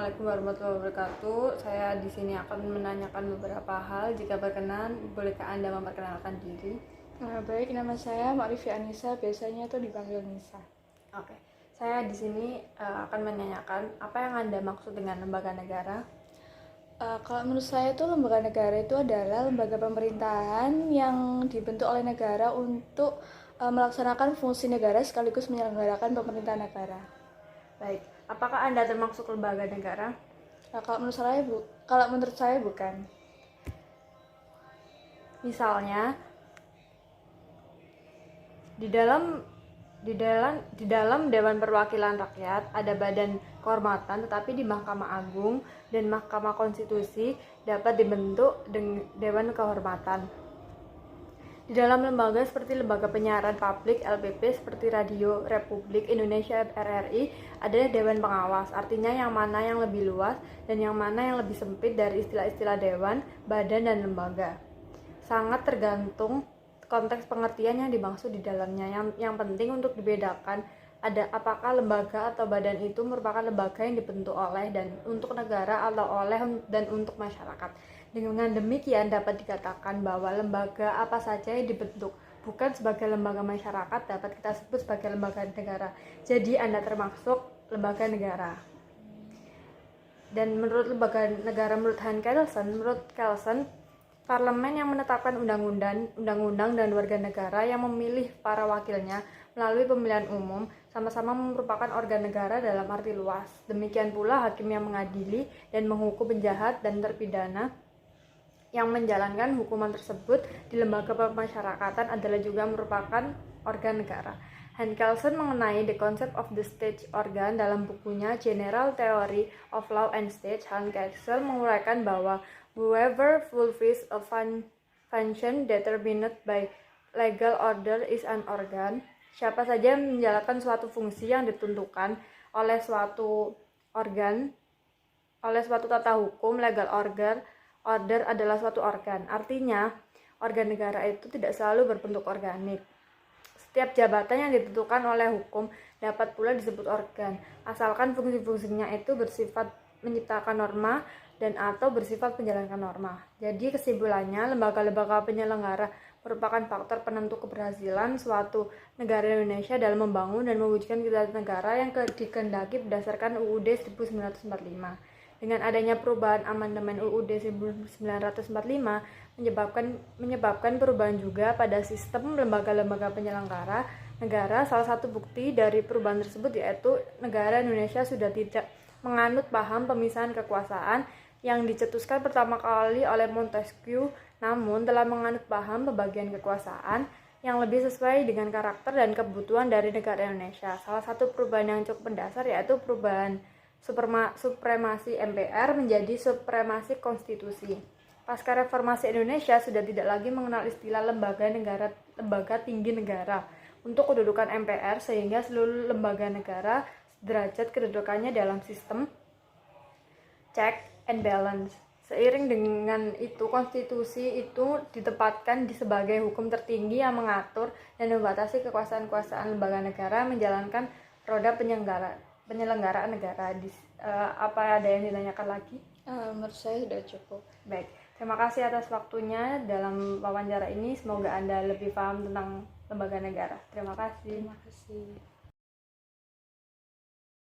Assalamualaikum warahmatullahi wabarakatuh. Saya di sini akan menanyakan beberapa hal. Jika berkenan, bolehkah Anda memperkenalkan diri? Baik, nama saya Ma'rifi Anissa, biasanya tuh dipanggil Nisa. Oke. Saya di sini akan menanyakan apa yang Anda maksud dengan lembaga negara? Kalau menurut saya tuh lembaga negara itu adalah lembaga pemerintahan yang dibentuk oleh negara untuk melaksanakan fungsi negara sekaligus menyelenggarakan pemerintahan negara. Baik. Apakah Anda termasuk lembaga negara? Kalau menurut saya bukan. Misalnya, di dalam Dewan Perwakilan Rakyat ada badan kehormatan, tetapi di Mahkamah Agung dan Mahkamah Konstitusi dapat dibentuk Dewan Kehormatan. Di dalam lembaga seperti lembaga penyiaran publik LPP seperti Radio Republik Indonesia RRI adalah Dewan Pengawas, artinya yang mana yang lebih luas dan yang mana yang lebih sempit dari istilah-istilah dewan, badan, dan lembaga. Sangat tergantung konteks pengertian yang dimaksud di dalamnya. Yang penting untuk dibedakan ada apakah lembaga atau badan itu merupakan lembaga yang dibentuk oleh dan untuk negara atau oleh dan untuk masyarakat. Dengan demikian dapat dikatakan bahwa lembaga apa saja yang dibentuk bukan sebagai lembaga masyarakat dapat kita sebut sebagai lembaga negara. Jadi Anda termasuk lembaga negara. Dan menurut lembaga negara menurut Kelsen, parlemen yang menetapkan undang-undang dan warga negara yang memilih para wakilnya melalui pemilihan umum sama-sama merupakan organ negara dalam arti luas. Demikian pula hakim yang mengadili dan menghukum penjahat dan terpidana yang menjalankan hukuman tersebut di lembaga pemasyarakatan adalah juga merupakan organ negara. Hans Kelsen mengenai the concept of the state organ dalam bukunya General Theory of Law and State. Hans Kelsen menguraikan bahwa whoever fulfills a function determined by legal order is an organ. Siapa saja yang menjalankan suatu fungsi yang ditentukan oleh suatu organ, oleh suatu tata hukum, legal order adalah suatu organ. Artinya, organ negara itu tidak selalu berbentuk organik. Setiap jabatan yang ditentukan oleh hukum dapat pula disebut organ, asalkan fungsi-fungsinya itu bersifat menciptakan norma dan atau bersifat menjalankan norma. Jadi kesimpulannya, lembaga-lembaga penyelenggara merupakan faktor penentu keberhasilan suatu negara Indonesia dalam membangun dan mewujudkan kita negara yang dikehendaki berdasarkan UUD 1945. Dengan adanya perubahan amandemen UUD 1945 menyebabkan perubahan juga pada sistem lembaga-lembaga penyelenggara negara. Salah satu bukti dari perubahan tersebut yaitu negara Indonesia sudah tidak menganut paham pemisahan kekuasaan yang dicetuskan pertama kali oleh Montesquieu, namun telah menganut paham pembagian kekuasaan yang lebih sesuai dengan karakter dan kebutuhan dari negara Indonesia. Salah satu perubahan yang cukup mendasar yaitu perubahan supremasi MPR menjadi supremasi konstitusi. Pasca reformasi Indonesia sudah tidak lagi mengenal istilah lembaga tinggi negara untuk kedudukan MPR, sehingga seluruh lembaga negara derajat kedudukannya dalam sistem check and balance. Seiring dengan itu, konstitusi itu ditempatkan sebagai hukum tertinggi yang mengatur dan membatasi kekuasaan-kekuasaan lembaga negara menjalankan roda penyelenggaraan negara. Apa ada yang ditanyakan lagi? Menurut saya sudah cukup. Baik, terima kasih atas waktunya dalam wawancara ini. Semoga Anda lebih paham tentang lembaga negara. Terima kasih. Terima kasih.